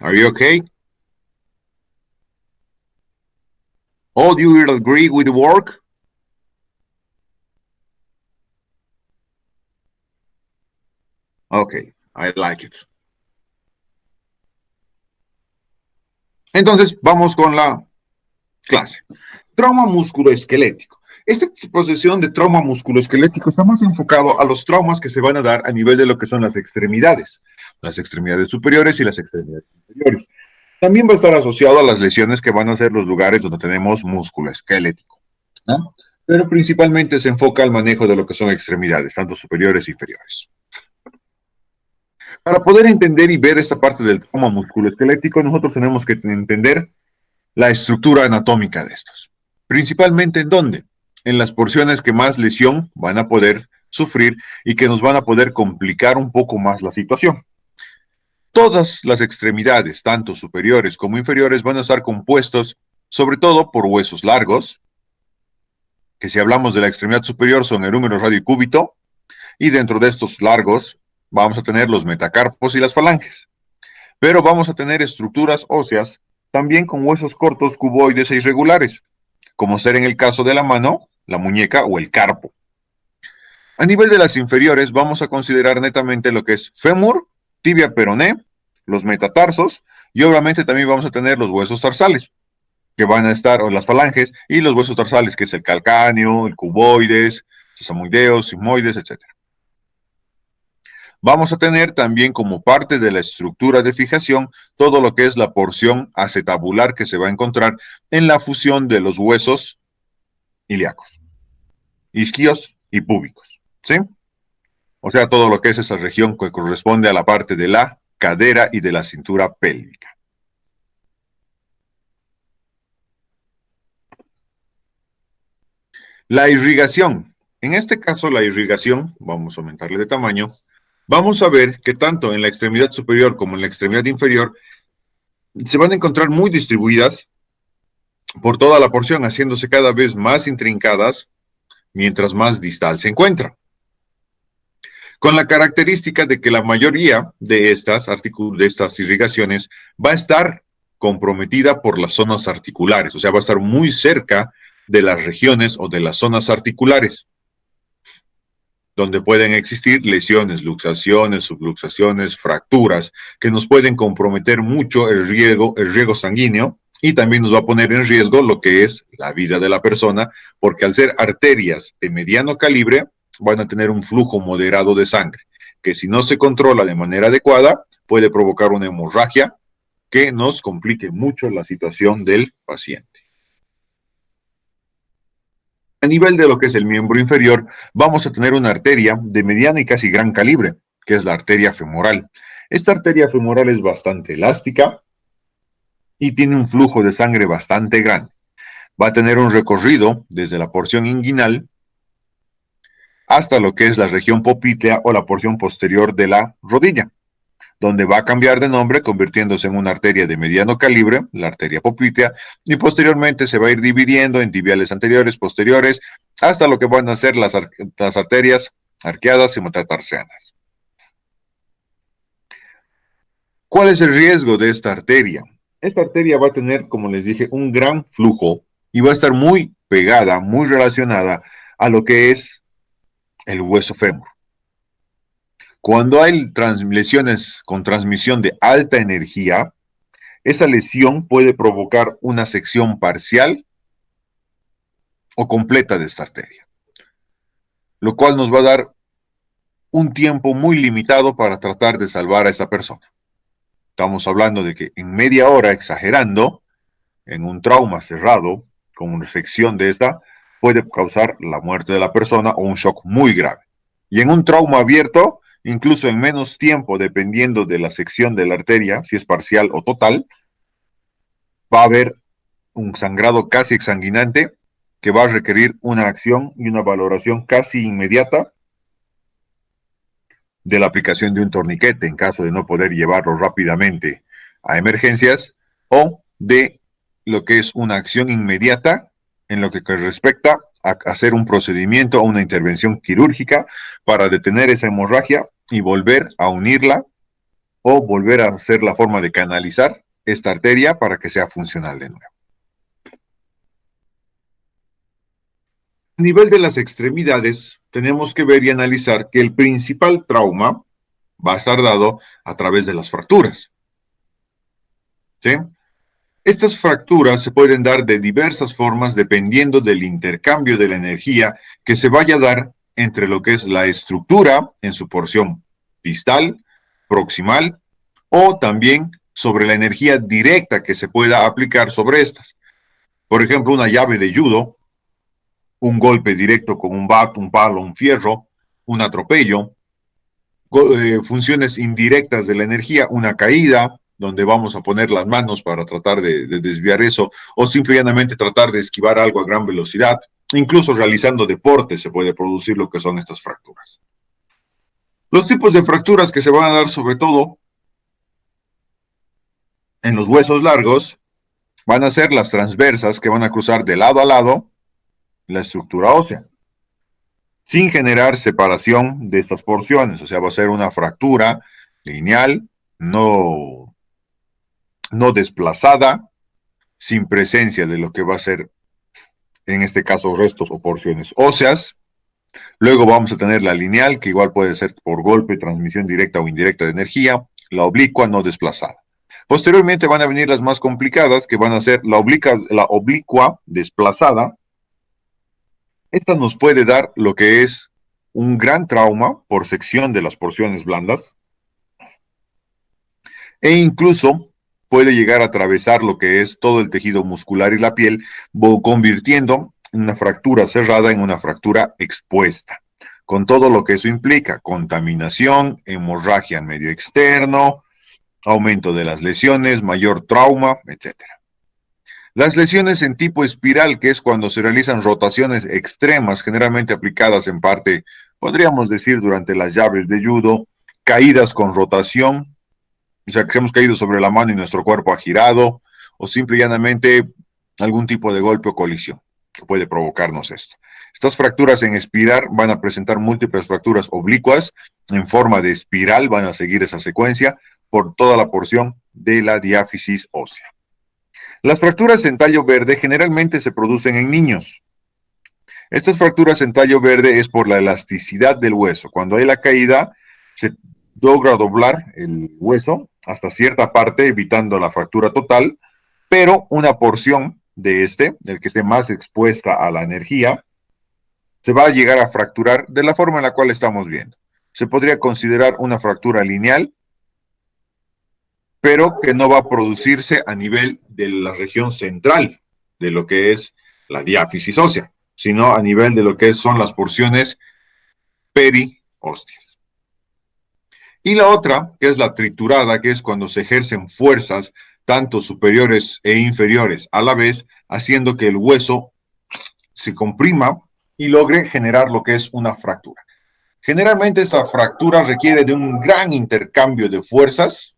Are you okay? Oh, do you agree with the work? Okay, I like it. Entonces, vamos con la clase. Trauma musculoesquelético. Esta exposición de trauma musculoesquelético está más enfocado a los traumas que se van a dar a nivel de lo que son las extremidades superiores y las extremidades inferiores. También va a estar asociado a las lesiones que van a ser los lugares donde tenemos músculo esquelético, ¿no? Pero principalmente se enfoca al manejo de lo que son extremidades, tanto superiores e inferiores. Para poder entender y ver esta parte del trauma musculoesquelético, nosotros tenemos que entender la estructura anatómica de estos. Principalmente en dónde? En las porciones que más lesión van a poder sufrir y que nos van a poder complicar un poco más la situación. Todas las extremidades, tanto superiores como inferiores, van a estar compuestos sobre todo por huesos largos, que si hablamos de la extremidad superior son el húmero, radio y cúbito, y dentro de estos largos vamos a tener los metacarpos y las falanges. Pero vamos a tener estructuras óseas también con huesos cortos, cuboides e irregulares, como ser en el caso de la mano, la muñeca o el carpo. A nivel de las inferiores vamos a considerar netamente lo que es fémur, tibia peroné, los metatarsos y obviamente también vamos a tener los huesos tarsales, que van a estar, o las falanges, y los huesos tarsales, que es el calcáneo, el cuboides, sesamoideos, sigmoides, etc. Vamos a tener también como parte de la estructura de fijación todo lo que es la porción acetabular que se va a encontrar en la fusión de los huesos ilíacos, isquios y púbicos, ¿sí? O sea, todo lo que es esa región que corresponde a la parte de la cadera y de la cintura pélvica. La irrigación. En este caso, la irrigación, vamos a aumentarle de tamaño, vamos a ver que tanto en la extremidad superior como en la extremidad inferior se van a encontrar muy distribuidas por toda la porción, haciéndose cada vez más intrincadas mientras más distal se encuentra. Con la característica de que la mayoría de estas irrigaciones va a estar comprometida por las zonas articulares, o sea, va a estar muy cerca de las regiones o de las zonas articulares, donde pueden existir lesiones, luxaciones, subluxaciones, fracturas, que nos pueden comprometer mucho el riego sanguíneo y también nos va a poner en riesgo lo que es la vida de la persona, porque al ser arterias de mediano calibre, van a tener un flujo moderado de sangre, que si no se controla de manera adecuada, puede provocar una hemorragia que nos complique mucho la situación del paciente. A nivel de lo que es el miembro inferior, vamos a tener una arteria de mediana y casi gran calibre, que es la arteria femoral. Esta arteria femoral es bastante elástica y tiene un flujo de sangre bastante grande. Va a tener un recorrido desde la porción inguinal hasta lo que es la región poplitea o la porción posterior de la rodilla, donde va a cambiar de nombre convirtiéndose en una arteria de mediano calibre, la arteria poplitea, y posteriormente se va a ir dividiendo en tibiales anteriores, posteriores, hasta lo que van a ser las arterias arqueadas y metatarsianas. ¿Cuál es el riesgo de esta arteria? Esta arteria va a tener, como les dije, un gran flujo y va a estar muy pegada, muy relacionada a lo que es el hueso fémur. Cuando hay lesiones con transmisión de alta energía, esa lesión puede provocar una sección parcial o completa de esta arteria, lo cual nos va a dar un tiempo muy limitado para tratar de salvar a esa persona. Estamos hablando de que en media hora, exagerando, en un trauma cerrado, con una sección de esta, puede causar la muerte de la persona o un shock muy grave. Y en un trauma abierto, incluso en menos tiempo, dependiendo de la sección de la arteria, si es parcial o total, va a haber un sangrado casi exsanguinante que va a requerir una acción y una valoración casi inmediata de la aplicación de un torniquete en caso de no poder llevarlo rápidamente a emergencias o de lo que es una acción inmediata en lo que respecta a hacer un procedimiento o una intervención quirúrgica para detener esa hemorragia y volver a unirla o volver a hacer la forma de canalizar esta arteria para que sea funcional de nuevo. A nivel de las extremidades, tenemos que ver y analizar que el principal trauma va a estar dado a través de las fracturas. ¿Sí? Estas fracturas se pueden dar de diversas formas dependiendo del intercambio de la energía que se vaya a dar entre lo que es la estructura en su porción distal, proximal, o también sobre la energía directa que se pueda aplicar sobre estas. Por ejemplo, una llave de judo, un golpe directo con un bat, un palo, un fierro, un atropello, funciones indirectas de la energía, una caída, donde vamos a poner las manos para tratar de desviar eso, o simplemente tratar de esquivar algo a gran velocidad. Incluso realizando deporte se puede producir lo que son estas fracturas. Los tipos de fracturas que se van a dar sobre todo en los huesos largos van a ser las transversas que van a cruzar de lado a lado la estructura ósea, sin generar separación de estas porciones. O sea, va a ser una fractura lineal, no desplazada, sin presencia de lo que va a ser, en este caso, restos o porciones óseas. Luego vamos a tener la lineal, que igual puede ser por golpe, transmisión directa o indirecta de energía, la oblicua no desplazada. Posteriormente van a venir las más complicadas, que van a ser la oblicua desplazada. Esta nos puede dar lo que es un gran trauma por sección de las porciones blandas e incluso puede llegar a atravesar lo que es todo el tejido muscular y la piel, convirtiendo una fractura cerrada en una fractura expuesta, con todo lo que eso implica: contaminación, hemorragia en medio externo, aumento de las lesiones, mayor trauma, etcétera. Las lesiones en tipo espiral, que es cuando se realizan rotaciones extremas, generalmente aplicadas en parte, podríamos decir, durante las llaves de judo, caídas con rotación, o sea, que hemos caído sobre la mano y nuestro cuerpo ha girado, o simple y llanamente algún tipo de golpe o colisión que puede provocarnos esto. Estas fracturas en espiral van a presentar múltiples fracturas oblicuas en forma de espiral, van a seguir esa secuencia por toda la porción de la diáfisis ósea. Las fracturas en tallo verde generalmente se producen en niños. Estas fracturas en tallo verde es por la elasticidad del hueso. Cuando hay la caída, se logra doblar el hueso hasta cierta parte, evitando la fractura total, pero una porción de el que esté más expuesta a la energía, se va a llegar a fracturar de la forma en la cual estamos viendo. Se podría considerar una fractura lineal, pero que no va a producirse a nivel de la región central de lo que es la diáfisis ósea, sino a nivel de lo que son las porciones periósteas. Y la otra, que es la triturada, que es cuando se ejercen fuerzas tanto superiores e inferiores a la vez, haciendo que el hueso se comprima y logre generar lo que es una fractura. Generalmente esta fractura requiere de un gran intercambio de fuerzas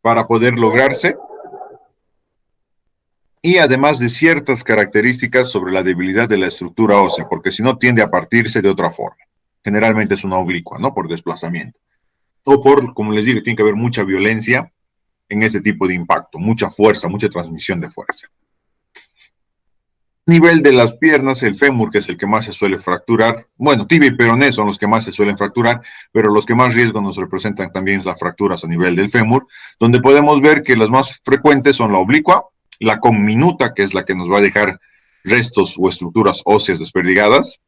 para poder lograrse, y además de ciertas características sobre la debilidad de la estructura ósea, porque si no tiende a partirse de otra forma. Generalmente es una oblicua, ¿no? Por desplazamiento. O por, como les digo, tiene que haber mucha violencia en ese tipo de impacto, mucha fuerza, mucha transmisión de fuerza. Nivel de las piernas, el fémur, que es el que más se suele fracturar. Bueno, tibia y peroné son los que más se suelen fracturar, pero los que más riesgo nos representan también las fracturas a nivel del fémur, donde podemos ver que las más frecuentes son la oblicua, la conminuta, que es la que nos va a dejar restos o estructuras óseas desperdigadas,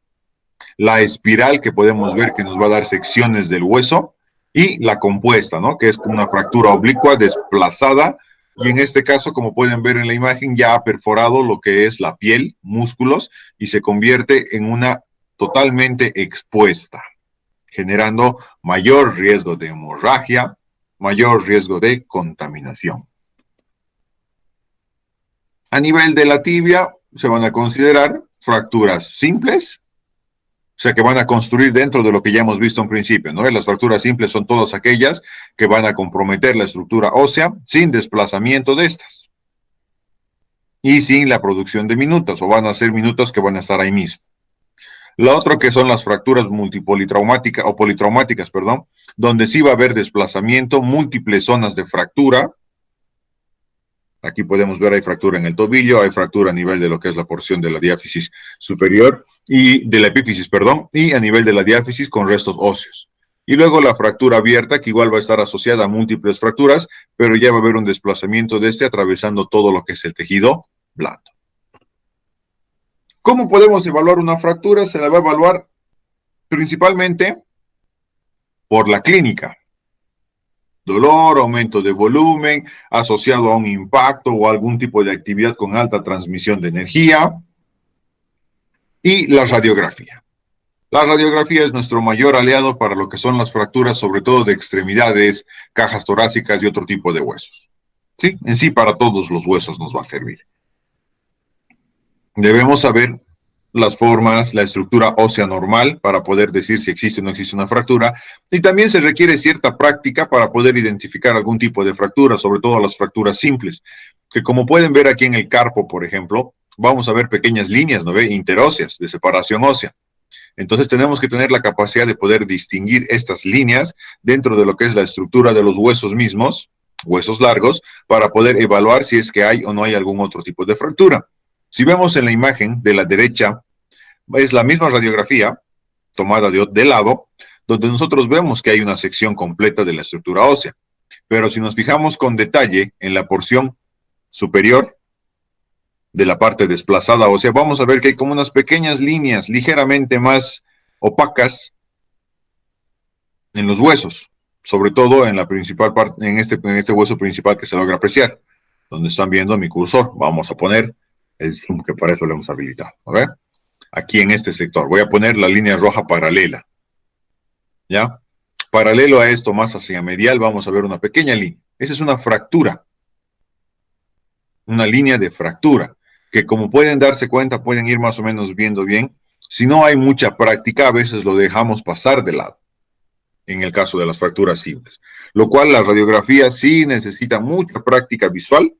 la espiral, que podemos ver que nos va a dar secciones del hueso, y la compuesta, ¿no? Que es una fractura oblicua desplazada, y en este caso, como pueden ver en la imagen, ya ha perforado lo que es la piel, músculos, y se convierte en una totalmente expuesta, generando mayor riesgo de hemorragia, mayor riesgo de contaminación. A nivel de la tibia, se van a considerar fracturas simples, o sea, que van a construir dentro de lo que ya hemos visto en principio, ¿no? Las fracturas simples son todas aquellas que van a comprometer la estructura ósea sin desplazamiento de estas y sin la producción de minutas, o van a ser minutas que van a estar ahí mismo. Lo otro que son las fracturas multipolitraumáticas o politraumáticas, perdón, donde sí va a haber desplazamiento, múltiples zonas de fractura. Aquí podemos ver, hay fractura en el tobillo, hay fractura a nivel de lo que es la porción de la diáfisis superior y de la epífisis, perdón, y a nivel de la diáfisis con restos óseos. Y luego la fractura abierta, que igual va a estar asociada a múltiples fracturas, pero ya va a haber un desplazamiento de este atravesando todo lo que es el tejido blando. ¿Cómo podemos evaluar una fractura? Se la va a evaluar principalmente por la clínica. Dolor, aumento de volumen, asociado a un impacto o algún tipo de actividad con alta transmisión de energía. Y la radiografía. La radiografía es nuestro mayor aliado para lo que son las fracturas, sobre todo de extremidades, cajas torácicas y otro tipo de huesos. ¿Sí? En sí, para todos los huesos nos va a servir. Debemos saber las formas, la estructura ósea normal para poder decir si existe o no existe una fractura, y también se requiere cierta práctica para poder identificar algún tipo de fractura, sobre todo las fracturas simples, que como pueden ver aquí en el carpo, por ejemplo, vamos a ver pequeñas líneas, ¿no ve? Interóseas, de separación ósea. Entonces tenemos que tener la capacidad de poder distinguir estas líneas dentro de lo que es la estructura de los huesos mismos, huesos largos, para poder evaluar si es que hay o no hay algún otro tipo de fractura. Si vemos en la imagen de la derecha, es la misma radiografía tomada de lado, donde nosotros vemos que hay una sección completa de la estructura ósea. Pero si nos fijamos con detalle en la porción superior de la parte desplazada ósea, vamos a ver que hay como unas pequeñas líneas ligeramente más opacas en los huesos, sobre todo en la principal parte, en este hueso principal que se logra apreciar, donde están viendo mi cursor. Vamos a poner el zoom que para eso lo hemos habilitado. A ver, aquí en este sector, voy a poner la línea roja paralela, ¿ya? Paralelo a esto, más hacia medial, vamos a ver una pequeña línea. Esa es una fractura, una línea de fractura, que como pueden darse cuenta, pueden ir más o menos viendo bien. Si no hay mucha práctica, a veces lo dejamos pasar de lado, en el caso de las fracturas simples. Lo cual la radiografía sí necesita mucha práctica visual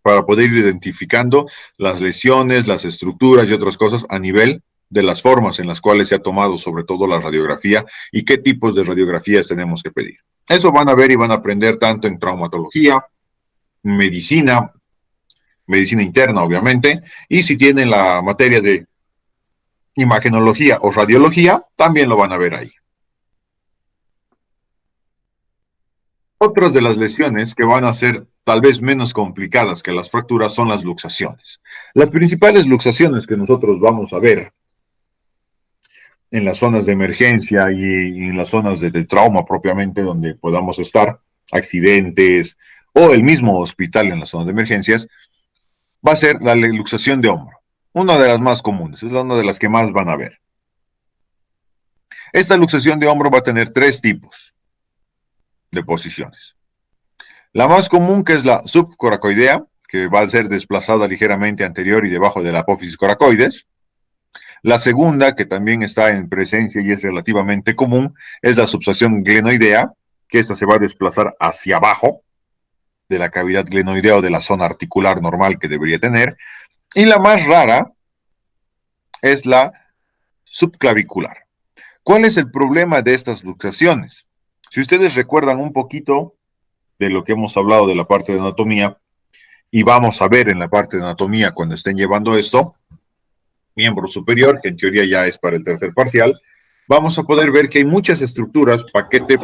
para poder ir identificando las lesiones, las estructuras y otras cosas a nivel de las formas en las cuales se ha tomado sobre todo la radiografía y qué tipos de radiografías tenemos que pedir. Eso van a ver y van a aprender tanto en traumatología, medicina, medicina interna obviamente, y si tienen la materia de imagenología o radiología, también lo van a ver ahí. Otras de las lesiones que van a ser tal vez menos complicadas que las fracturas son las luxaciones. Las principales luxaciones que nosotros vamos a ver en las zonas de emergencia y en las zonas de trauma propiamente donde podamos estar, accidentes o el mismo hospital en la zona de emergencias, va a ser la luxación de hombro. Una de las más comunes, es una de las que más van a ver. Esta luxación de hombro va a tener tres tipos de posiciones. La más común, que es la subcoracoidea, que va a ser desplazada ligeramente anterior y debajo de la apófisis coracoides. La segunda, que también está en presencia y es relativamente común, es la subluxación glenoidea, que esta se va a desplazar hacia abajo de la cavidad glenoidea o de la zona articular normal que debería tener. Y la más rara es la subclavicular. ¿Cuál es el problema de estas luxaciones? Si ustedes recuerdan un poquito de lo que hemos hablado de la parte de anatomía, y vamos a ver en la parte de anatomía cuando estén llevando esto, miembro superior, que en teoría ya es para el tercer parcial, vamos a poder ver que hay muchas estructuras paquete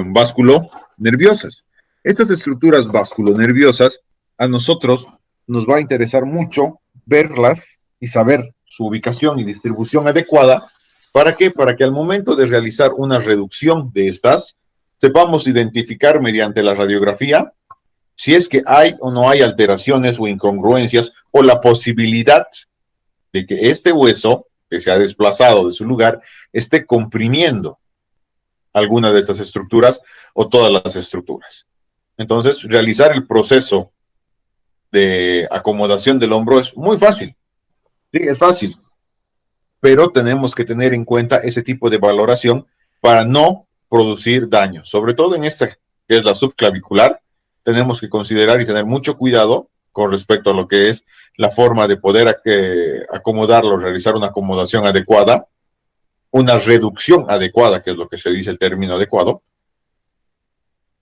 vasculo-nerviosas. Estas estructuras vasculonerviosas a nosotros nos va a interesar mucho verlas y saber su ubicación y distribución adecuada. ¿Para qué? Para que al momento de realizar una reducción de estas, sepamos identificar mediante la radiografía si es que hay o no hay alteraciones o incongruencias o la posibilidad de que este hueso que se ha desplazado de su lugar esté comprimiendo alguna de estas estructuras o todas las estructuras. Entonces, realizar el proceso de acomodación del hombro es muy fácil. Sí, es fácil. Pero tenemos que tener en cuenta ese tipo de valoración para no producir daño. Sobre todo en esta, que es la subclavicular, tenemos que considerar y tener mucho cuidado con respecto a lo que es la forma de poder acomodarlo, realizar una acomodación adecuada, una reducción adecuada, que es lo que se dice el término adecuado,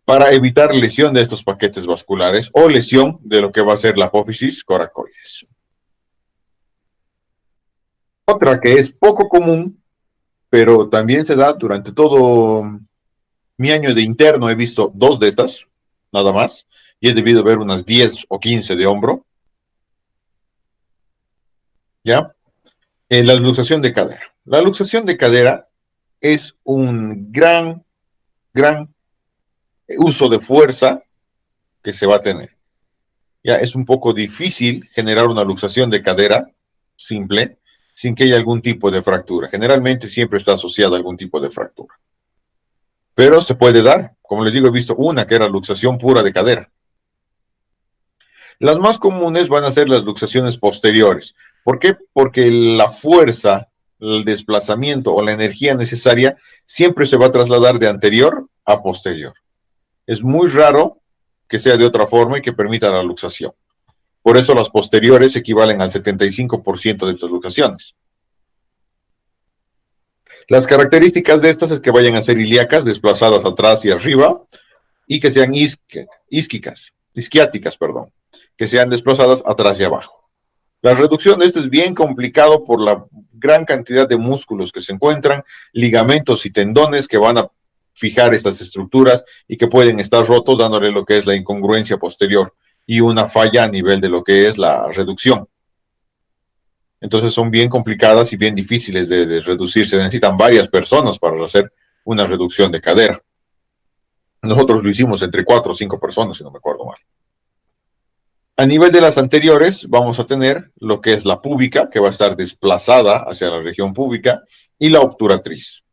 para evitar lesión de estos paquetes vasculares o lesión de lo que va a ser la apófisis coracoides. Otra que es poco común, pero también se da durante todo mi año de interno, he visto 2 de estas, nada más, y he debido ver unas 10 o 15 de hombro, ¿ya? La luxación de cadera. La luxación de cadera es un gran uso de fuerza que se va a tener. Ya es un poco difícil generar una luxación de cadera simple sin que haya algún tipo de fractura. Generalmente siempre está asociado a algún tipo de fractura. Pero se puede dar. Como les digo, he visto una que era luxación pura de cadera. Las más comunes van a ser las luxaciones posteriores. ¿Por qué? Porque la fuerza, el desplazamiento o la energía necesaria siempre se va a trasladar de anterior a posterior. Es muy raro que sea de otra forma y que permita la luxación. Por eso las posteriores equivalen al 75% de estas luxaciones. Las características de estas es que vayan a ser ilíacas, desplazadas atrás y arriba, y que sean isquiáticas, que sean desplazadas atrás y abajo. La reducción de esto es bien complicado por la gran cantidad de músculos que se encuentran, ligamentos y tendones que van a fijar estas estructuras y que pueden estar rotos, dándole lo que es la incongruencia posterior y una falla a nivel de lo que es la reducción. Entonces son bien complicadas y bien difíciles de reducir. Se necesitan varias personas para hacer una reducción de cadera. Nosotros lo hicimos entre 4 o 5 personas, si no me acuerdo mal. A nivel de las anteriores, vamos a tener lo que es la púbica, que va a estar desplazada hacia la región púbica, y la obturatriz.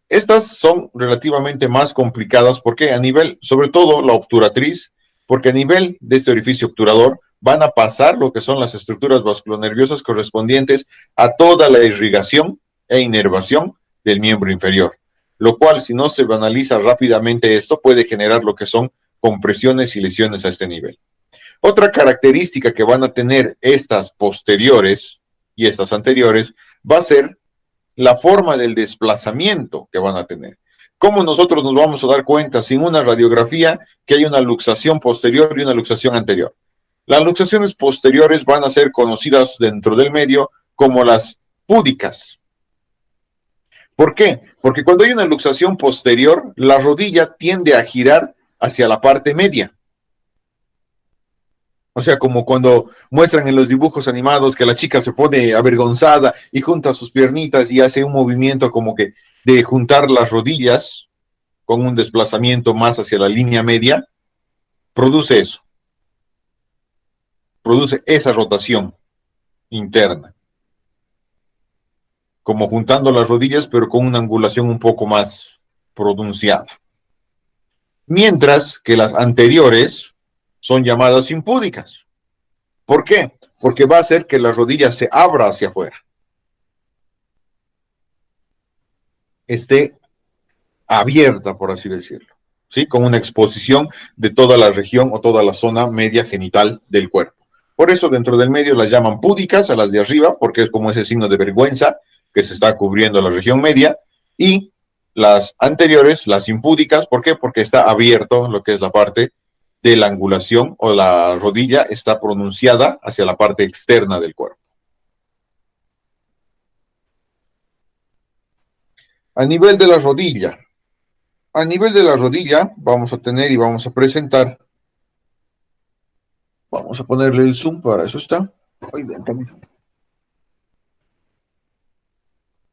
Estas son relativamente más complicadas porque a nivel, sobre todo la obturatriz, porque a nivel de este orificio obturador van a pasar lo que son las estructuras vasculonerviosas correspondientes a toda la irrigación e inervación del miembro inferior, lo cual si no se analiza rápidamente esto puede generar lo que son compresiones y lesiones a este nivel. Otra característica que van a tener estas posteriores y estas anteriores va a ser la forma del desplazamiento que van a tener. ¿Cómo nosotros nos vamos a dar cuenta sin una radiografía que hay una luxación posterior y una luxación anterior? Las luxaciones posteriores van a ser conocidas dentro del medio como las púdicas. ¿Por qué? Porque cuando hay una luxación posterior, la rodilla tiende a girar hacia la parte media. O sea, como cuando muestran en los dibujos animados que la chica se pone avergonzada y junta sus piernitas y hace un movimiento como que de juntar las rodillas con un desplazamiento más hacia la línea media, produce eso. Produce esa rotación interna. Como juntando las rodillas, pero con una angulación un poco más pronunciada. Mientras que las anteriores son llamadas impúdicas. ¿Por qué? Porque va a hacer que la rodilla se abra hacia afuera. Esté abierta, por así decirlo, ¿sí? Con una exposición de toda la región o toda la zona media genital del cuerpo. Por eso dentro del medio las llaman púdicas a las de arriba, porque es como ese signo de vergüenza que se está cubriendo la región media, y las anteriores, las impúdicas, ¿por qué? Porque está abierto lo que es la parte de la angulación o la rodilla está pronunciada hacia la parte externa del cuerpo. A nivel de la rodilla vamos a tener y vamos a presentar, vamos a ponerle el zoom, para eso está.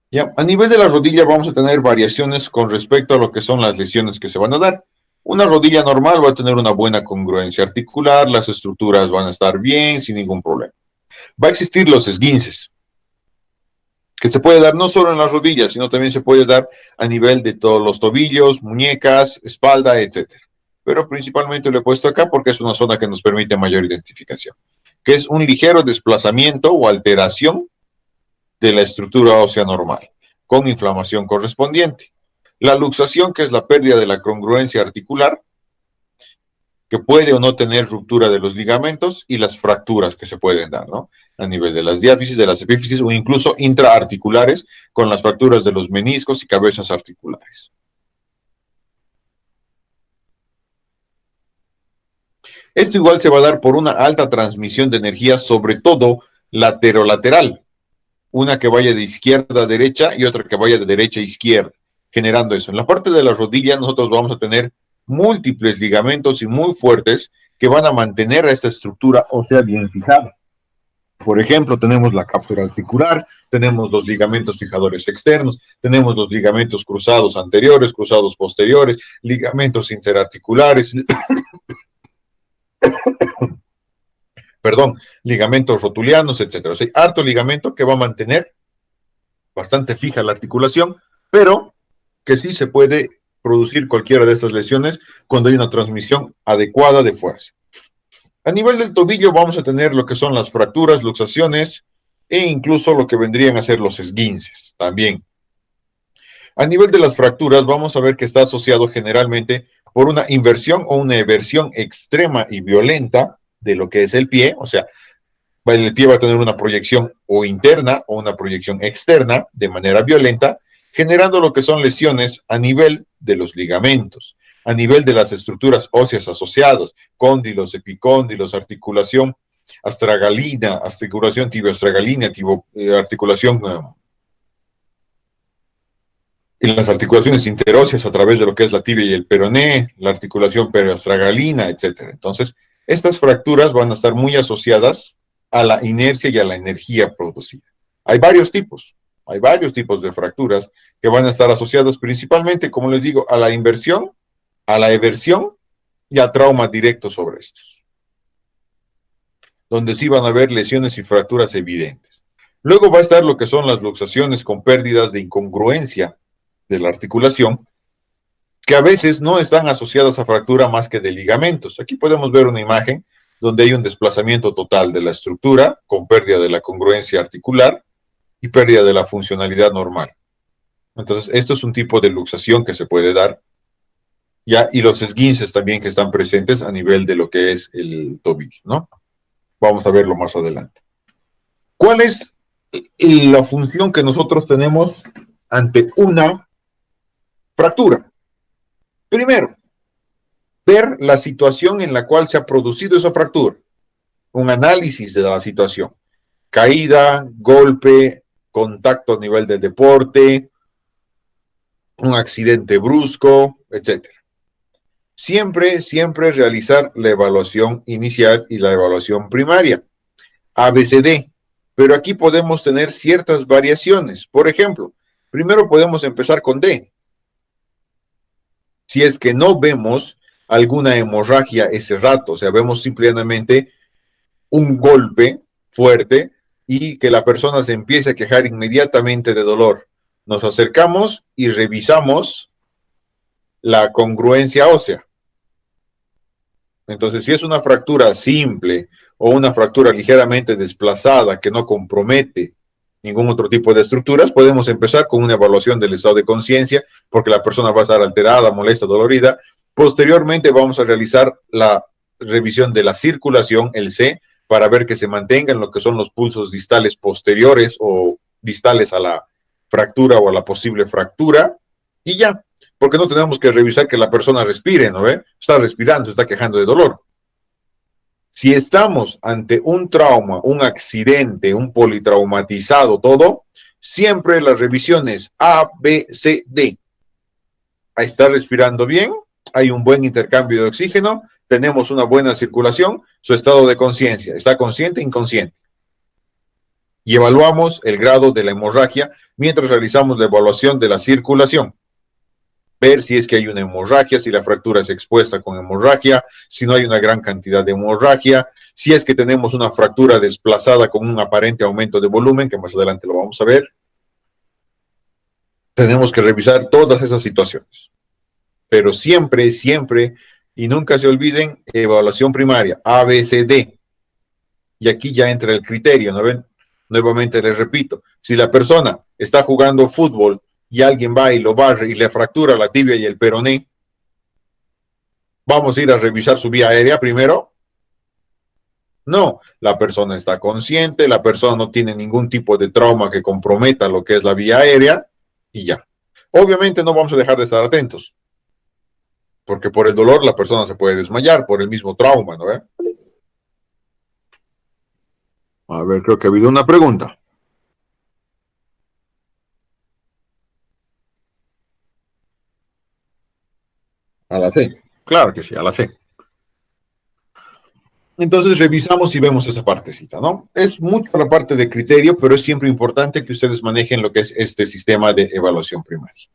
Ya, a nivel de la rodilla vamos a tener variaciones con respecto a lo que son las lesiones que se van a dar. Una rodilla normal va a tener una buena congruencia articular, las estructuras van a estar bien, sin ningún problema. Va a existir los esguinces, que se puede dar no solo en las rodillas, sino también se puede dar a nivel de todos los tobillos, muñecas, espalda, etc. Pero principalmente lo he puesto acá porque es una zona que nos permite mayor identificación, que es un ligero desplazamiento o alteración de la estructura ósea normal, con inflamación correspondiente. La luxación, que es la pérdida de la congruencia articular, que puede o no tener ruptura de los ligamentos y las fracturas que se pueden dar, ¿no? A nivel de las diáfisis, de las epífisis o incluso intraarticulares con las fracturas de los meniscos y cabezas articulares. Esto igual se va a dar por una alta transmisión de energía, sobre todo laterolateral, una que vaya de izquierda a derecha y otra que vaya de derecha a izquierda, generando eso. En la parte de la rodilla nosotros vamos a tener múltiples ligamentos y muy fuertes que van a mantener a esta estructura ósea bien fijada. Por ejemplo, tenemos la cápsula articular, tenemos los ligamentos fijadores externos, tenemos los ligamentos cruzados anteriores, cruzados posteriores, ligamentos interarticulares, perdón, ligamentos rotulianos, etcétera. O sea, hay harto ligamento que va a mantener bastante fija la articulación, pero que sí se puede producir cualquiera de estas lesiones cuando hay una transmisión adecuada de fuerza. A nivel del tobillo vamos a tener lo que son las fracturas, luxaciones e incluso lo que vendrían a ser los esguinces también. A nivel de las fracturas vamos a ver que está asociado generalmente por una inversión o una eversión extrema y violenta de lo que es el pie, o sea, el pie va a tener una proyección o interna o una proyección externa de manera violenta, generando lo que son lesiones a nivel de los ligamentos, a nivel de las estructuras óseas asociadas, cóndilos, epicóndilos, articulación astragalina, articulación tibioastragalina, articulación en las articulaciones interóseas a través de lo que es la tibia y el peroné, la articulación perioastragalina, etc. Entonces, estas fracturas van a estar muy asociadas a la inercia y a la energía producida. Hay varios tipos de fracturas que van a estar asociadas principalmente, como les digo, a la inversión, a la eversión y a trauma directo sobre estos, donde sí van a haber lesiones y fracturas evidentes. Luego va a estar lo que son las luxaciones con pérdidas de incongruencia de la articulación, que a veces no están asociadas a fractura más que de ligamentos. Aquí podemos ver una imagen donde hay un desplazamiento total de la estructura con pérdida de la congruencia articular y pérdida de la funcionalidad normal. Entonces, esto es un tipo de luxación que se puede dar, ¿ya? Y los esguinces también que están presentes a nivel de lo que es el tobillo, ¿no? Vamos a verlo más adelante. ¿Cuál es la función que nosotros tenemos ante una fractura? Primero, ver la situación en la cual se ha producido esa fractura. Un análisis de la situación. Caída, golpe, contacto a nivel del deporte, un accidente brusco, etc. Siempre realizar la evaluación inicial y la evaluación primaria. ABCD. Pero aquí podemos tener ciertas variaciones. Por ejemplo, primero podemos empezar con D. Si es que no vemos alguna hemorragia ese rato, o sea, vemos simplemente un golpe fuerte y que la persona se empiece a quejar inmediatamente de dolor. Nos acercamos y revisamos la congruencia ósea. Entonces, si es una fractura simple o una fractura ligeramente desplazada que no compromete ningún otro tipo de estructuras, podemos empezar con una evaluación del estado de conciencia, porque la persona va a estar alterada, molesta, dolorida. Posteriormente vamos a realizar la revisión de la circulación, el C, para ver que se mantengan lo que son los pulsos distales posteriores o distales a la fractura o a la posible fractura, y ya, porque no tenemos que revisar que la persona respire, ¿no ve? Está respirando, se está quejando de dolor. Si estamos ante un trauma, un accidente, un politraumatizado, todo, siempre las revisiones A, B, C, D. Está respirando bien, hay un buen intercambio de oxígeno, tenemos una buena circulación, su estado de conciencia, está consciente, inconsciente. Y evaluamos el grado de la hemorragia mientras realizamos la evaluación de la circulación. Ver si es que hay una hemorragia, si la fractura es expuesta con hemorragia, si no hay una gran cantidad de hemorragia, si es que tenemos una fractura desplazada con un aparente aumento de volumen, que más adelante lo vamos a ver. Tenemos que revisar todas esas situaciones. Pero siempre, y nunca se olviden, evaluación primaria, A, B, C, D. Y aquí ya entra el criterio, ¿no ven? Nuevamente les repito, si la persona está jugando fútbol y alguien va y lo barre y le fractura la tibia y el peroné, ¿Vamos a ir a revisar su vía aérea primero? No, la persona está consciente, la persona no tiene ningún tipo de trauma que comprometa lo que es la vía aérea y ya. Obviamente no vamos a dejar de estar atentos, porque por el dolor la persona se puede desmayar, por el mismo trauma, ¿no? A ver, creo que ha habido una pregunta. A la C. Claro que sí, a la C. Entonces revisamos y vemos esa partecita, ¿no? Es mucho la parte de criterio, pero es siempre importante que ustedes manejen lo que es este sistema de evaluación primaria.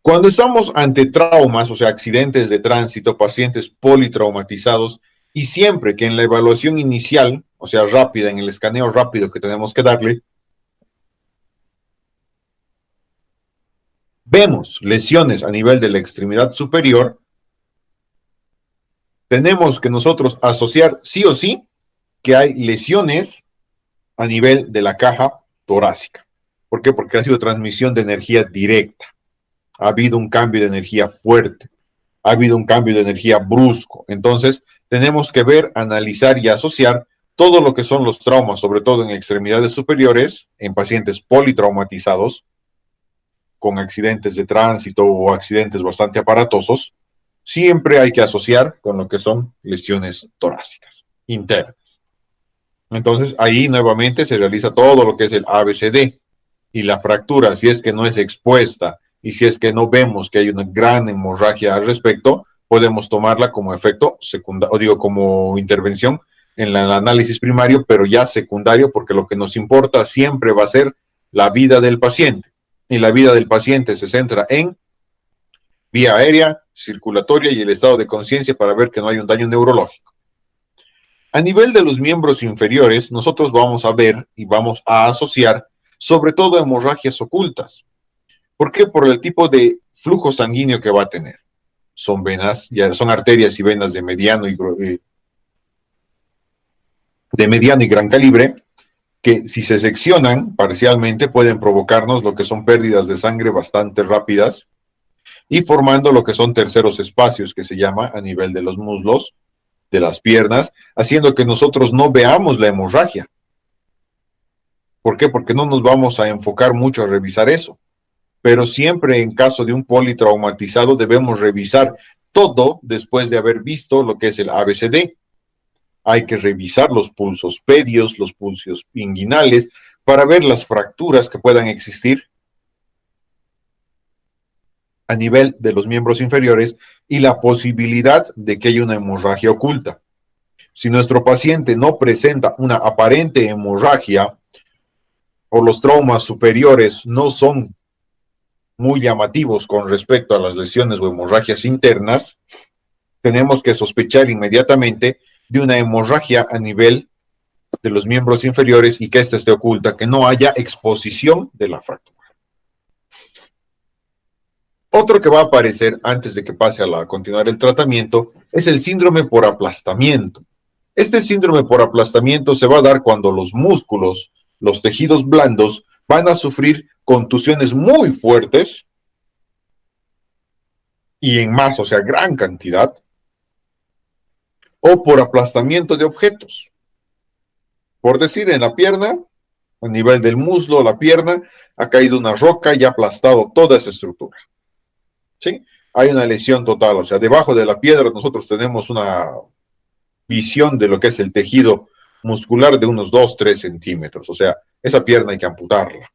Cuando estamos ante traumas, o sea, accidentes de tránsito, pacientes politraumatizados, y siempre que en la evaluación inicial, o sea, rápida, en el escaneo rápido que tenemos que darle, vemos lesiones a nivel de la extremidad superior, tenemos que nosotros asociar sí o sí que hay lesiones a nivel de la caja torácica. ¿Por qué? Porque ha sido transmisión de energía directa. Ha habido un cambio de energía fuerte. Ha habido un cambio de energía brusco. Entonces, tenemos que ver, analizar y asociar todo lo que son los traumas, sobre todo en extremidades superiores, en pacientes politraumatizados, con accidentes de tránsito o accidentes bastante aparatosos, siempre hay que asociar con lo que son lesiones torácicas internas. Entonces, ahí nuevamente se realiza todo lo que es el ABCD y la fractura, si es que no es expuesta y si es que no vemos que hay una gran hemorragia al respecto, podemos tomarla como efecto secundario, o digo, como intervención en el análisis primario, pero ya secundario, porque lo que nos importa siempre va a ser la vida del paciente. Y la vida del paciente se centra en vía aérea, circulatoria y el estado de conciencia para ver que no hay un daño neurológico. A nivel de los miembros inferiores, nosotros vamos a ver y vamos a asociar sobre todo hemorragias ocultas. ¿Por qué? Por el tipo de flujo sanguíneo que va a tener. Son venas, ya son arterias y venas de mediano y gran calibre, que si se seccionan parcialmente pueden provocarnos lo que son pérdidas de sangre bastante rápidas y formando lo que son terceros espacios que se llama a nivel de los muslos, de las piernas, haciendo que nosotros no veamos la hemorragia. ¿Por qué? Porque no nos vamos a enfocar mucho a revisar eso. Pero siempre en caso de un politraumatizado debemos revisar todo después de haber visto lo que es el ABCD. Hay que revisar los pulsos pedios, los pulsos inguinales, para ver las fracturas que puedan existir a nivel de los miembros inferiores y la posibilidad de que haya una hemorragia oculta. Si nuestro paciente no presenta una aparente hemorragia o los traumas superiores no son muy llamativos con respecto a las lesiones o hemorragias internas, tenemos que sospechar inmediatamente de una hemorragia a nivel de los miembros inferiores y que ésta esté oculta, que no haya exposición de la fractura. Otro que va a aparecer antes de que pase a continuar el tratamiento es el síndrome por aplastamiento. Este síndrome por aplastamiento se va a dar cuando los músculos, los tejidos blandos, van a sufrir contusiones muy fuertes y en masa, o sea, gran cantidad, o por aplastamiento de objetos. Por decir, en la pierna, a nivel del muslo, la pierna, ha caído una roca y ha aplastado toda esa estructura. ¿Sí? Hay una lesión total, o sea, debajo de la piedra nosotros tenemos una visión de lo que es el tejido muscular de unos 2-3 centímetros, o sea, esa pierna hay que amputarla.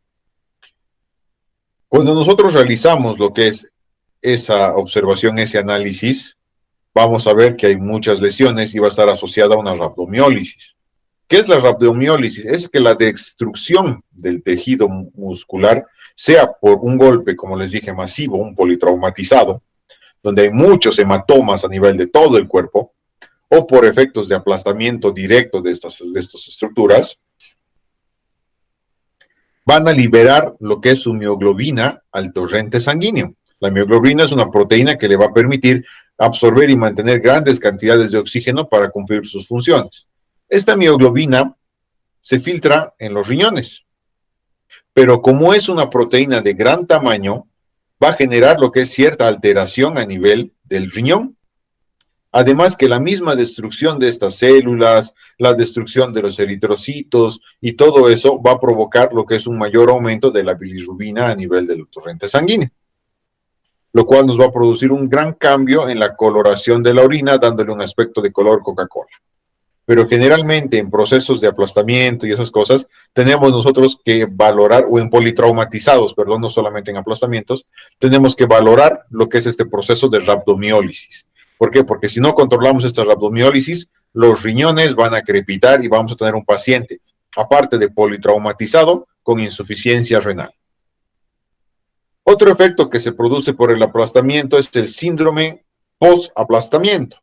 Cuando nosotros realizamos lo que es esa observación, ese análisis, vamos a ver que hay muchas lesiones y va a estar asociada a una rhabdomiólisis. ¿Qué es la rhabdomiólisis? Es que la destrucción del tejido muscular, sea por un golpe, como les dije, masivo, un politraumatizado, donde hay muchos hematomas a nivel de todo el cuerpo, o por efectos de aplastamiento directo de estas estructuras, van a liberar lo que es su mioglobina al torrente sanguíneo. La mioglobina es una proteína que le va a permitir absorber y mantener grandes cantidades de oxígeno para cumplir sus funciones. Esta mioglobina se filtra en los riñones, pero como es una proteína de gran tamaño, va a generar lo que es cierta alteración a nivel del riñón. Además que la misma destrucción de estas células, la destrucción de los eritrocitos y todo eso va a provocar lo que es un mayor aumento de la bilirrubina a nivel del torrente sanguíneo, lo cual nos va a producir un gran cambio en la coloración de la orina, dándole un aspecto de color Coca-Cola. Pero generalmente en procesos de aplastamiento y esas cosas, tenemos nosotros que valorar, o en politraumatizados, perdón, no solamente en aplastamientos, tenemos que valorar lo que es este proceso de rhabdomiólisis. ¿Por qué? Porque si no controlamos esta rhabdomiólisis, los riñones van a crepitar y vamos a tener un paciente, aparte de politraumatizado, con insuficiencia renal. Otro efecto que se produce por el aplastamiento es el síndrome post-aplastamiento.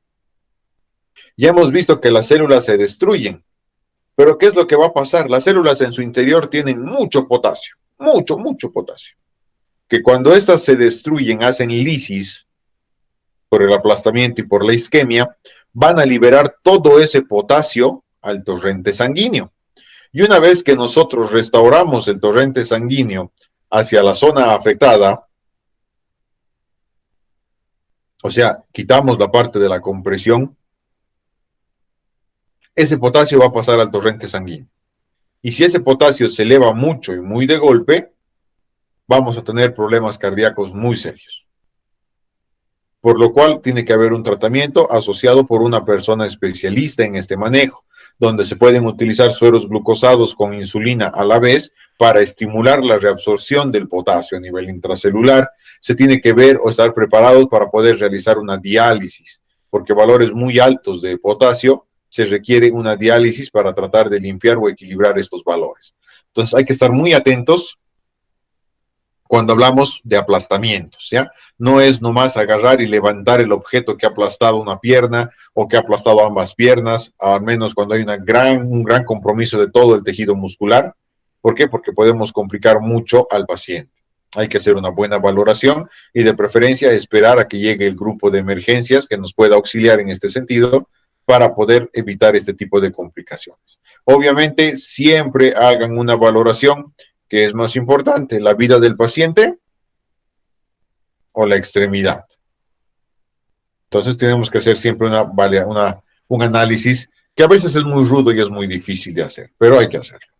Ya hemos visto que las células se destruyen, pero ¿qué es lo que va a pasar? Las células en su interior tienen mucho potasio, mucho potasio, que cuando estas se destruyen, hacen lisis por el aplastamiento y por la isquemia, van a liberar todo ese potasio al torrente sanguíneo. Y una vez que nosotros restauramos el torrente sanguíneo hacia la zona afectada, o sea, quitamos la parte de la compresión, ese potasio va a pasar al torrente sanguíneo. Y si ese potasio se eleva mucho y muy de golpe, vamos a tener problemas cardíacos muy serios. Por lo cual tiene que haber un tratamiento asociado por una persona especialista en este manejo, donde se pueden utilizar sueros glucosados con insulina a la vez para estimular la reabsorción del potasio a nivel intracelular. Se tiene que ver o estar preparados para poder realizar una diálisis, porque valores muy altos de potasio se requiere una diálisis para tratar de limpiar o equilibrar estos valores. Entonces hay que estar muy atentos cuando hablamos de aplastamientos, ¿ya? No es nomás agarrar y levantar el objeto que ha aplastado una pierna o que ha aplastado ambas piernas, al menos cuando hay un gran compromiso de todo el tejido muscular. ¿Por qué? Porque podemos complicar mucho al paciente. Hay que hacer una buena valoración y de preferencia esperar a que llegue el grupo de emergencias que nos pueda auxiliar en este sentido para poder evitar este tipo de complicaciones. Obviamente, siempre hagan una valoración. ¿Qué es más importante, la vida del paciente o la extremidad? Entonces tenemos que hacer siempre un análisis que a veces es muy rudo y es muy difícil de hacer, pero hay que hacerlo.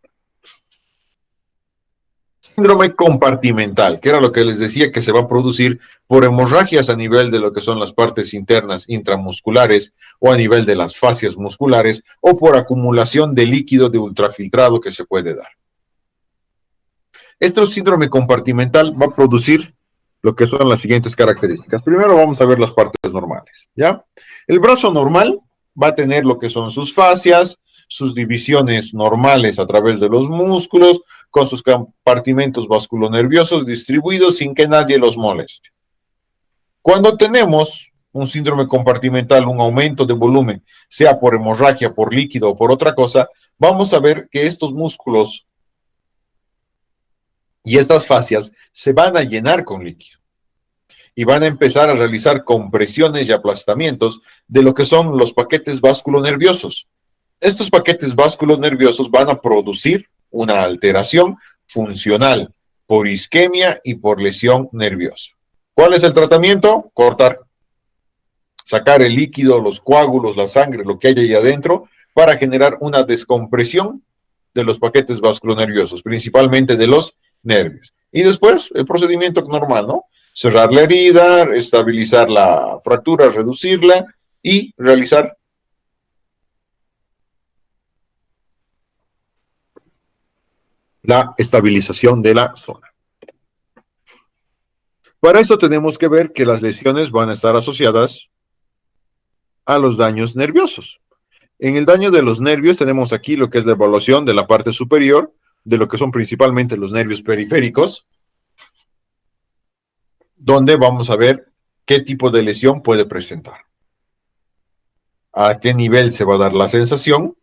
Síndrome compartimental, que era lo que les decía que se va a producir por hemorragias a nivel de lo que son las partes internas intramusculares o a nivel de las fascias musculares o por acumulación de líquido de ultrafiltrado que se puede dar. Este síndrome compartimental va a producir lo que son las siguientes características. Primero vamos a ver las partes normales, ¿ya? El brazo normal va a tener lo que son sus fascias, sus divisiones normales a través de los músculos, con sus compartimentos vasculonerviosos distribuidos sin que nadie los moleste. Cuando tenemos un síndrome compartimental, un aumento de volumen, sea por hemorragia, por líquido o por otra cosa, vamos a ver que estos músculos y estas fascias se van a llenar con líquido y van a empezar a realizar compresiones y aplastamientos de lo que son los paquetes vasculonerviosos. Estos paquetes vasculonerviosos van a producir una alteración funcional por isquemia y por lesión nerviosa. ¿Cuál es el tratamiento? Cortar, sacar el líquido, los coágulos, la sangre, lo que hay ahí adentro, para generar una descompresión de los paquetes vasculonerviosos, principalmente de los nervios. Y después el procedimiento normal, ¿no? Cerrar la herida, estabilizar la fractura, reducirla y realizar la estabilización de la zona. Para esto tenemos que ver que las lesiones van a estar asociadas a los daños nerviosos. En el daño de los nervios tenemos aquí lo que es la evaluación de la parte superior, de lo que son principalmente los nervios periféricos, donde vamos a ver qué tipo de lesión puede presentar, a qué nivel se va a dar la sensación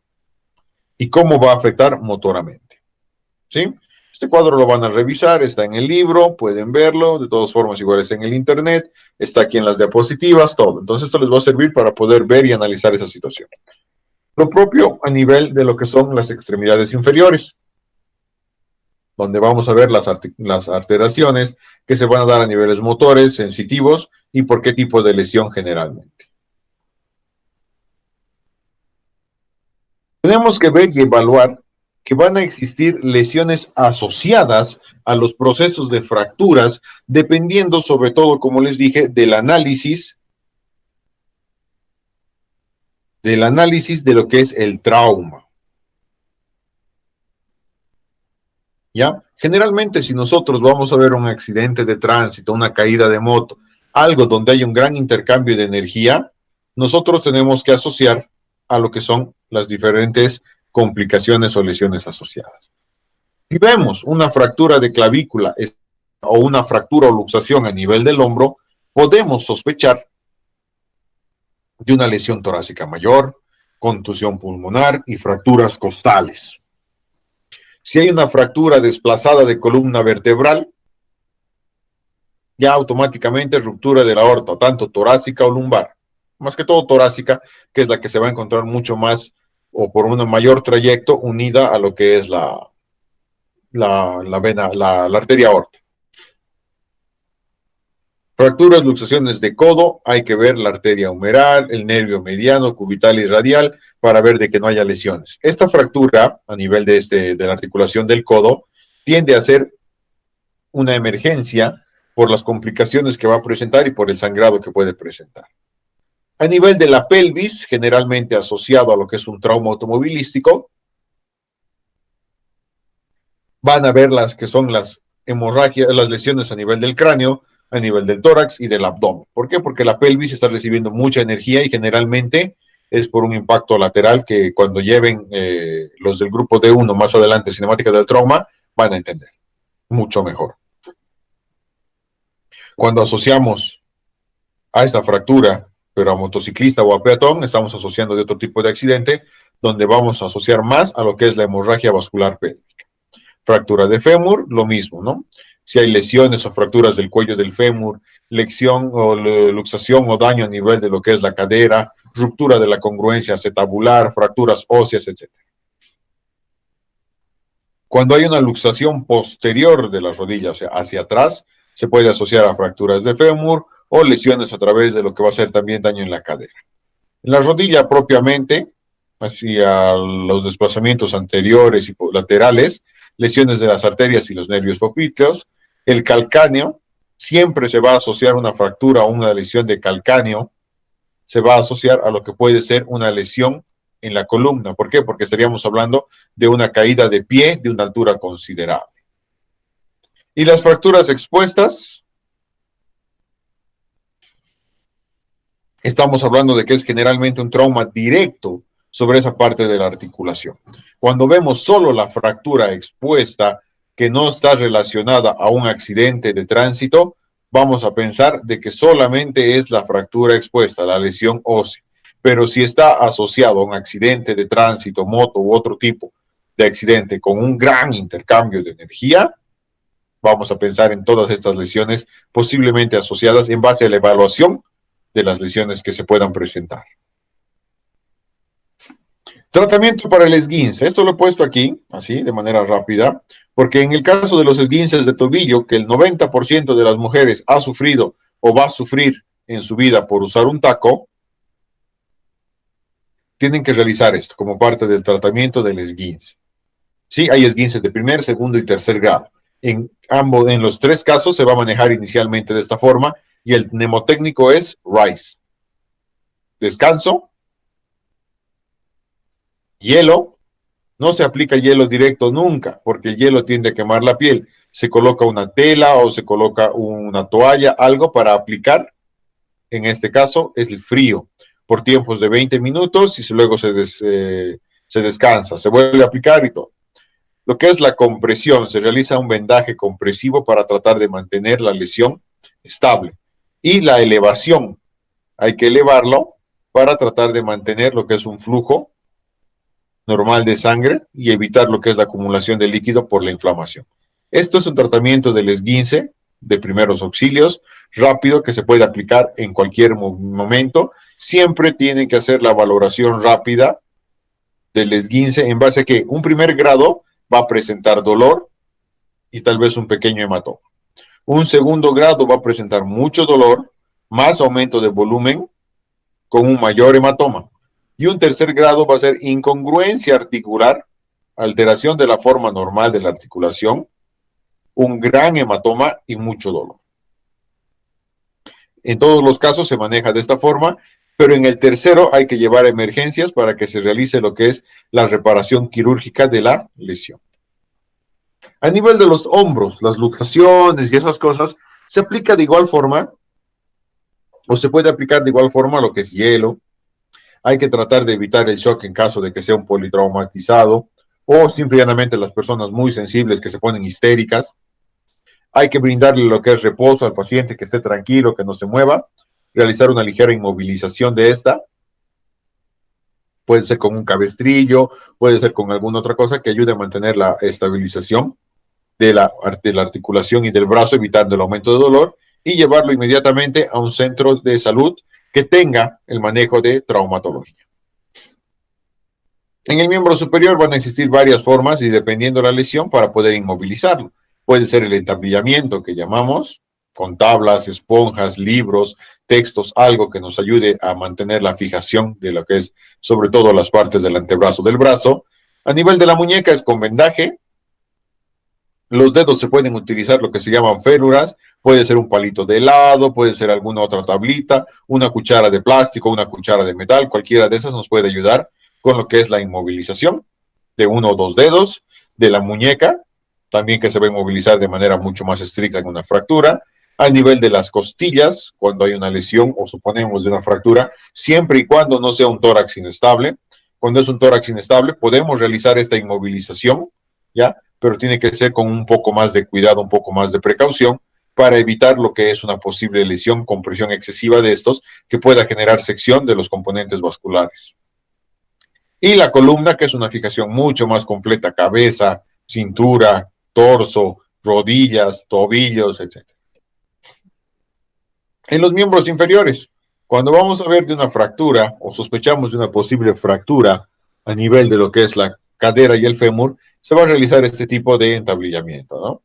y cómo va a afectar motoramente. ¿Sí? Este cuadro lo van a revisar, está en el libro, pueden verlo, de todas formas igual está en el internet, está aquí en las diapositivas, todo. Entonces esto les va a servir para poder ver y analizar esa situación. Lo propio a nivel de lo que son las extremidades inferiores. donde vamos a ver las alteraciones que se van a dar a niveles motores, sensitivos y por qué tipo de lesión generalmente. Tenemos que ver y evaluar que van a existir lesiones asociadas a los procesos de fracturas, dependiendo sobre todo, como les dije, del análisis de lo que es el trauma. ¿Ya? Generalmente, si nosotros vamos a ver un accidente de tránsito, una caída de moto, algo donde hay un gran intercambio de energía, nosotros tenemos que asociar a lo que son las diferentes complicaciones o lesiones asociadas. Si vemos una fractura de clavícula o una fractura o luxación a nivel del hombro, podemos sospechar de una lesión torácica mayor, contusión pulmonar y fracturas costales. Si hay una fractura desplazada de columna vertebral, ya automáticamente ruptura de la aorta, tanto torácica o lumbar. Más que todo torácica, que es la que se va a encontrar mucho más o por un mayor trayecto unida a lo que es la vena, la arteria aorta. Fracturas, luxaciones de codo, hay que ver la arteria humeral, el nervio mediano, cubital y radial para ver de que no haya lesiones. Esta fractura a nivel de la articulación del codo tiende a ser una emergencia por las complicaciones que va a presentar y por el sangrado que puede presentar. A nivel de la pelvis, generalmente asociado a lo que es un trauma automovilístico, van a ver las que son las hemorragias, las lesiones a nivel del cráneo, a nivel del tórax y del abdomen. ¿Por qué? Porque la pelvis está recibiendo mucha energía y generalmente es por un impacto lateral que cuando lleven los del grupo D1 más adelante, cinemática del trauma, van a entender mucho mejor. Cuando asociamos a esta fractura, pero a motociclista o a peatón, estamos asociando de otro tipo de accidente, donde vamos a asociar más a lo que es la hemorragia vascular pélvica. Fractura de fémur, lo mismo, ¿no? Si hay lesiones o fracturas del cuello del fémur, lección o luxación o daño a nivel de lo que es la cadera, ruptura de la congruencia acetabular, fracturas óseas, etc. Cuando hay una luxación posterior de las rodillas, o sea, hacia atrás, se puede asociar a fracturas de fémur o lesiones a través de lo que va a ser también daño en la cadera. En la rodilla propiamente, hacia los desplazamientos anteriores y laterales, lesiones de las arterias y los nervios popliteos. El calcáneo, siempre se va a asociar una fractura o una lesión de calcáneo, se va a asociar a lo que puede ser una lesión en la columna. ¿Por qué? Porque estaríamos hablando de una caída de pie de una altura considerable. Y las fracturas expuestas, estamos hablando de que es generalmente un trauma directo sobre esa parte de la articulación. Cuando vemos solo la fractura expuesta que no está relacionada a un accidente de tránsito, vamos a pensar de que solamente es la fractura expuesta, la lesión ósea. Pero si está asociado a un accidente de tránsito, moto u otro tipo de accidente con un gran intercambio de energía, vamos a pensar en todas estas lesiones posiblemente asociadas en base a la evaluación de las lesiones que se puedan presentar. Tratamiento para el esguince. Esto lo he puesto aquí, así, de manera rápida, porque en el caso de los esguinces de tobillo, que el 90% de las mujeres ha sufrido o va a sufrir en su vida por usar un taco, tienen que realizar esto como parte del tratamiento del esguince. Sí, hay esguinces de primer, segundo y tercer grado. En los tres casos se va a manejar inicialmente de esta forma y el mnemotécnico es RICE. Descanso, hielo, no se aplica hielo directo nunca, porque el hielo tiende a quemar la piel. Se coloca una tela o se coloca una toalla, algo para aplicar. En este caso es el frío, por tiempos de 20 minutos y luego se descansa, se vuelve a aplicar y todo. Lo que es la compresión, se realiza un vendaje compresivo para tratar de mantener la lesión estable. Y la elevación, hay que elevarlo para tratar de mantener lo que es un flujo normal de sangre y evitar lo que es la acumulación de líquido por la inflamación. Esto es un tratamiento del esguince de primeros auxilios rápido que se puede aplicar en cualquier momento. Siempre tienen que hacer la valoración rápida del esguince en base a que un primer grado va a presentar dolor y tal vez un pequeño hematoma. Un segundo grado va a presentar mucho dolor, más aumento de volumen, con un mayor hematoma. Y un tercer grado va a ser incongruencia articular, alteración de la forma normal de la articulación, un gran hematoma y mucho dolor. En todos los casos se maneja de esta forma, pero en el tercero hay que llevar a emergencias para que se realice lo que es la reparación quirúrgica de la lesión. A nivel de los hombros, las luxaciones y esas cosas, se aplica de igual forma, o se puede aplicar de igual forma lo que es hielo. Hay que tratar de evitar el shock en caso de que sea un politraumatizado, o simplemente las personas muy sensibles que se ponen histéricas. Hay que brindarle lo que es reposo al paciente, que esté tranquilo, que no se mueva, realizar una ligera inmovilización de esta. Puede ser con un cabestrillo, puede ser con alguna otra cosa que ayude a mantener la estabilización de la articulación y del brazo, evitando el aumento de dolor, y llevarlo inmediatamente a un centro de salud que tenga el manejo de traumatología. En el miembro superior van a existir varias formas y dependiendo de la lesión para poder inmovilizarlo. Puede ser el entablillamiento que llamamos, con tablas, esponjas, libros, textos, algo que nos ayude a mantener la fijación de lo que es sobre todo las partes del antebrazo del brazo. A nivel de la muñeca es con vendaje. Los dedos se pueden utilizar lo que se llaman férulas, puede ser un palito de helado, puede ser alguna otra tablita, una cuchara de plástico, una cuchara de metal, cualquiera de esas nos puede ayudar con lo que es la inmovilización de uno o dos dedos, de la muñeca, también que se va a inmovilizar de manera mucho más estricta en una fractura, al nivel de las costillas, cuando hay una lesión o suponemos de una fractura, siempre y cuando no sea un tórax inestable. Cuando es un tórax inestable, podemos realizar esta inmovilización, ¿ya? Pero tiene que ser con un poco más de cuidado, un poco más de precaución, para evitar lo que es una posible lesión con presión excesiva de estos, que pueda generar sección de los componentes vasculares. Y la columna, que es una fijación mucho más completa, cabeza, cintura, torso, rodillas, tobillos, etc. En los miembros inferiores, cuando vamos a ver de una fractura o sospechamos de una posible fractura a nivel de lo que es la cadera y el fémur, se va a realizar este tipo de entablillamiento, ¿no?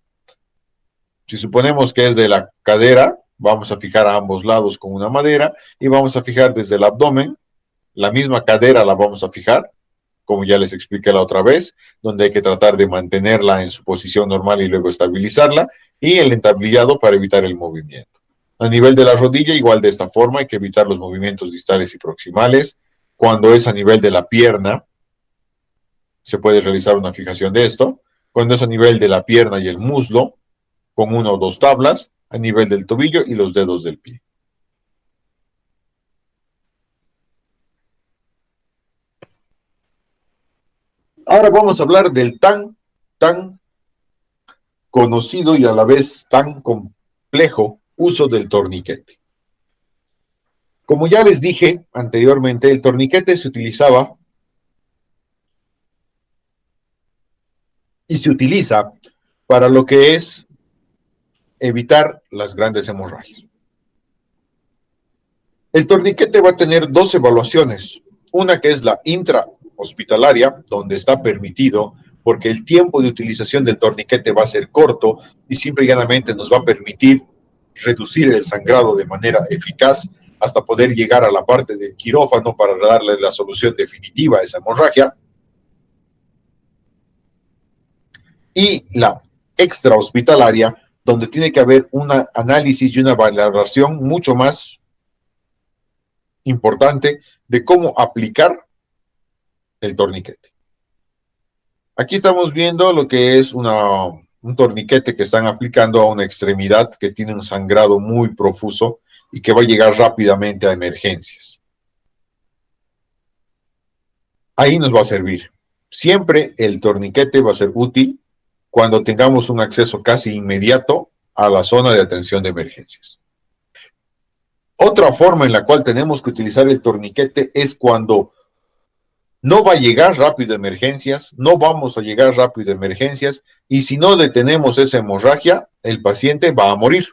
Si suponemos que es de la cadera, vamos a fijar a ambos lados con una madera y vamos a fijar desde el abdomen, la misma cadera la vamos a fijar, como ya les expliqué la otra vez, donde hay que tratar de mantenerla en su posición normal y luego estabilizarla, y el entablillado para evitar el movimiento. A nivel de la rodilla, igual de esta forma, hay que evitar los movimientos distales y proximales. Cuando es a nivel de la pierna, se puede realizar una fijación de esto. Cuando es a nivel de la pierna y el muslo, con una o dos tablas, a nivel del tobillo y los dedos del pie. Ahora vamos a hablar del tan conocido y a la vez tan complejo uso del torniquete. Como ya les dije anteriormente, el torniquete se utilizaba y se utiliza para lo que es evitar las grandes hemorragias. El torniquete va a tener dos evaluaciones, una que es la intrahospitalaria, donde está permitido, porque el tiempo de utilización del torniquete va a ser corto y simple y llanamente nos va a permitir reducir el sangrado de manera eficaz hasta poder llegar a la parte del quirófano para darle la solución definitiva a esa hemorragia. Y la extrahospitalaria, donde tiene que haber un análisis y una valoración mucho más importante de cómo aplicar el torniquete. Aquí estamos viendo lo que es un torniquete que están aplicando a una extremidad que tiene un sangrado muy profuso y que va a llegar rápidamente a emergencias. Ahí nos va a servir. Siempre el torniquete va a ser útil cuando tengamos un acceso casi inmediato a la zona de atención de emergencias. Otra forma en la cual tenemos que utilizar el torniquete es cuando no va a llegar rápido a emergencias, no vamos a llegar rápido a emergencias, y si no detenemos esa hemorragia, el paciente va a morir.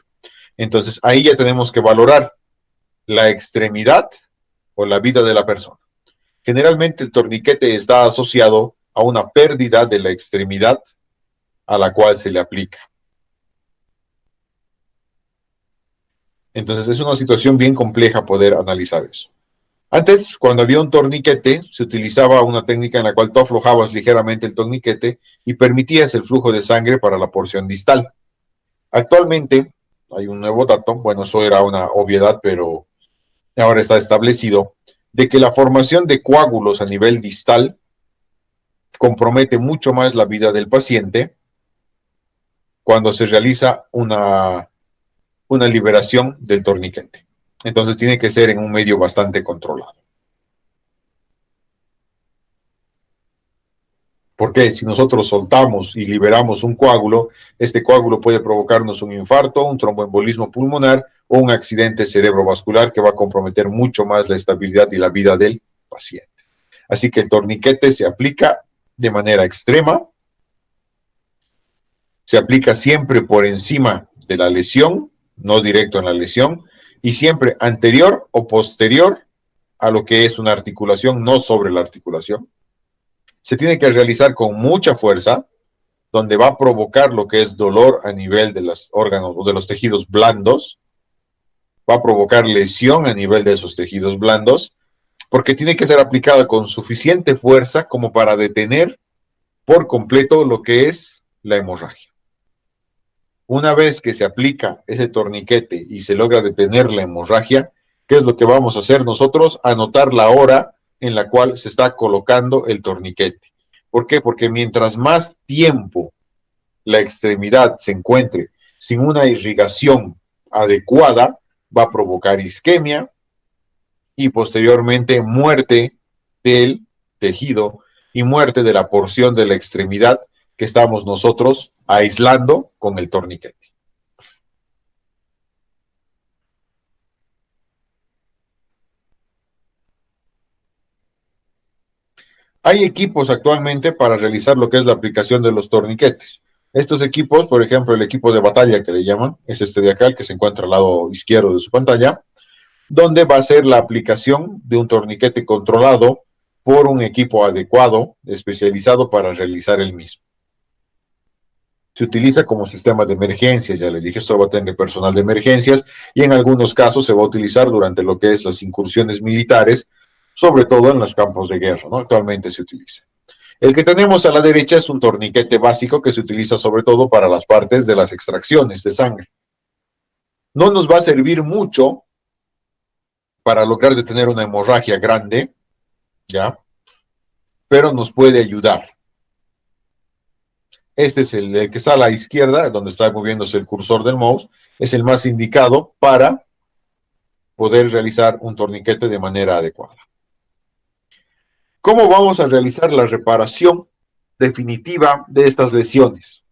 Entonces ahí ya tenemos que valorar la extremidad o la vida de la persona. Generalmente el torniquete está asociado a una pérdida de la extremidad a la cual se le aplica. Entonces es una situación bien compleja poder analizar eso. Antes, cuando había un torniquete, se utilizaba una técnica en la cual tú aflojabas ligeramente el torniquete y permitías el flujo de sangre para la porción distal. Actualmente hay un nuevo dato, bueno, eso era una obviedad, pero ahora está establecido, de que la formación de coágulos a nivel distal compromete mucho más la vida del paciente cuando se realiza una liberación del torniquete. Entonces tiene que ser en un medio bastante controlado. Porque si nosotros soltamos y liberamos un coágulo, este coágulo puede provocarnos un infarto, un tromboembolismo pulmonar o un accidente cerebrovascular que va a comprometer mucho más la estabilidad y la vida del paciente. Así que el torniquete se aplica de manera extrema, se aplica siempre por encima de la lesión, no directo en la lesión, y siempre anterior o posterior a lo que es una articulación, no sobre la articulación. Se tiene que realizar con mucha fuerza, donde va a provocar lo que es dolor a nivel de los órganos o de los tejidos blandos, va a provocar lesión a nivel de esos tejidos blandos, porque tiene que ser aplicada con suficiente fuerza como para detener por completo lo que es la hemorragia. Una vez que se aplica ese torniquete y se logra detener la hemorragia, ¿qué es lo que vamos a hacer nosotros? Anotar la hora en la cual se está colocando el torniquete. ¿Por qué? Porque mientras más tiempo la extremidad se encuentre sin una irrigación adecuada, va a provocar isquemia y posteriormente muerte del tejido y muerte de la porción de la extremidad que estamos nosotros aislando con el torniquete. Hay equipos actualmente para realizar lo que es la aplicación de los torniquetes. Estos equipos, por ejemplo, el equipo de batalla que le llaman, es este de acá, el que se encuentra al lado izquierdo de su pantalla, donde va a ser la aplicación de un torniquete controlado por un equipo adecuado, especializado para realizar el mismo. Se utiliza como sistema de emergencias, ya les dije, esto va a tener personal de emergencias y en algunos casos se va a utilizar durante lo que es las incursiones militares, sobre todo en los campos de guerra, ¿no? Actualmente se utiliza. El que tenemos a la derecha es un torniquete básico que se utiliza sobre todo para las partes de las extracciones de sangre. No nos va a servir mucho para lograr detener una hemorragia grande, ¿ya? Pero nos puede ayudar. Este es el que está a la izquierda, donde está moviéndose el cursor del mouse, es el más indicado para poder realizar un torniquete de manera adecuada. ¿Cómo vamos a realizar la reparación definitiva de estas lesiones?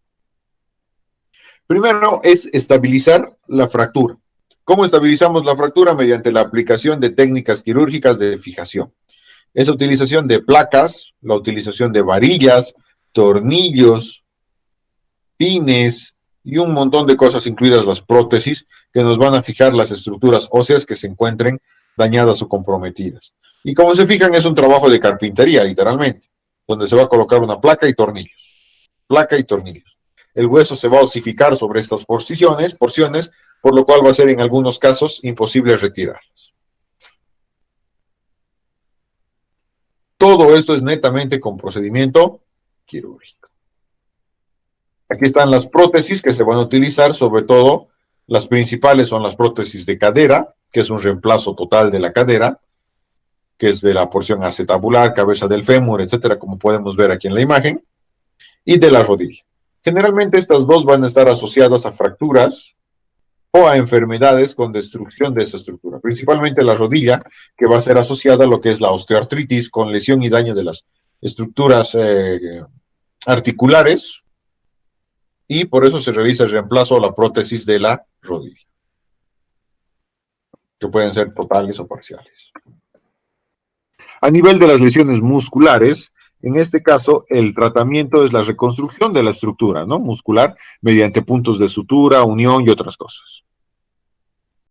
Primero es estabilizar la fractura. ¿Cómo estabilizamos la fractura? Mediante la aplicación de técnicas quirúrgicas de fijación. Esa utilización de placas, la utilización de varillas, tornillos, pines y un montón de cosas, incluidas las prótesis, que nos van a fijar las estructuras óseas que se encuentren dañadas o comprometidas. Y como se fijan, es un trabajo de carpintería, literalmente, donde se va a colocar una placa y tornillos. Placa y tornillos. El hueso se va a osificar sobre estas porciones, por lo cual va a ser en algunos casos imposible retirarlas. Todo esto es netamente con procedimiento quirúrgico. Aquí están las prótesis que se van a utilizar, sobre todo las principales son las prótesis de cadera, que es un reemplazo total de la cadera, que es de la porción acetabular, cabeza del fémur, etcétera, como podemos ver aquí en la imagen, y de la rodilla. Generalmente estas dos van a estar asociadas a fracturas o a enfermedades con destrucción de esa estructura, principalmente la rodilla, que va a ser asociada a lo que es la osteoartritis con lesión y daño de las estructuras articulares, y por eso se realiza el reemplazo o la prótesis de la rodilla, que pueden ser totales o parciales. A nivel de las lesiones musculares, en este caso, el tratamiento es la reconstrucción de la estructura, ¿no?, muscular mediante puntos de sutura, unión y otras cosas.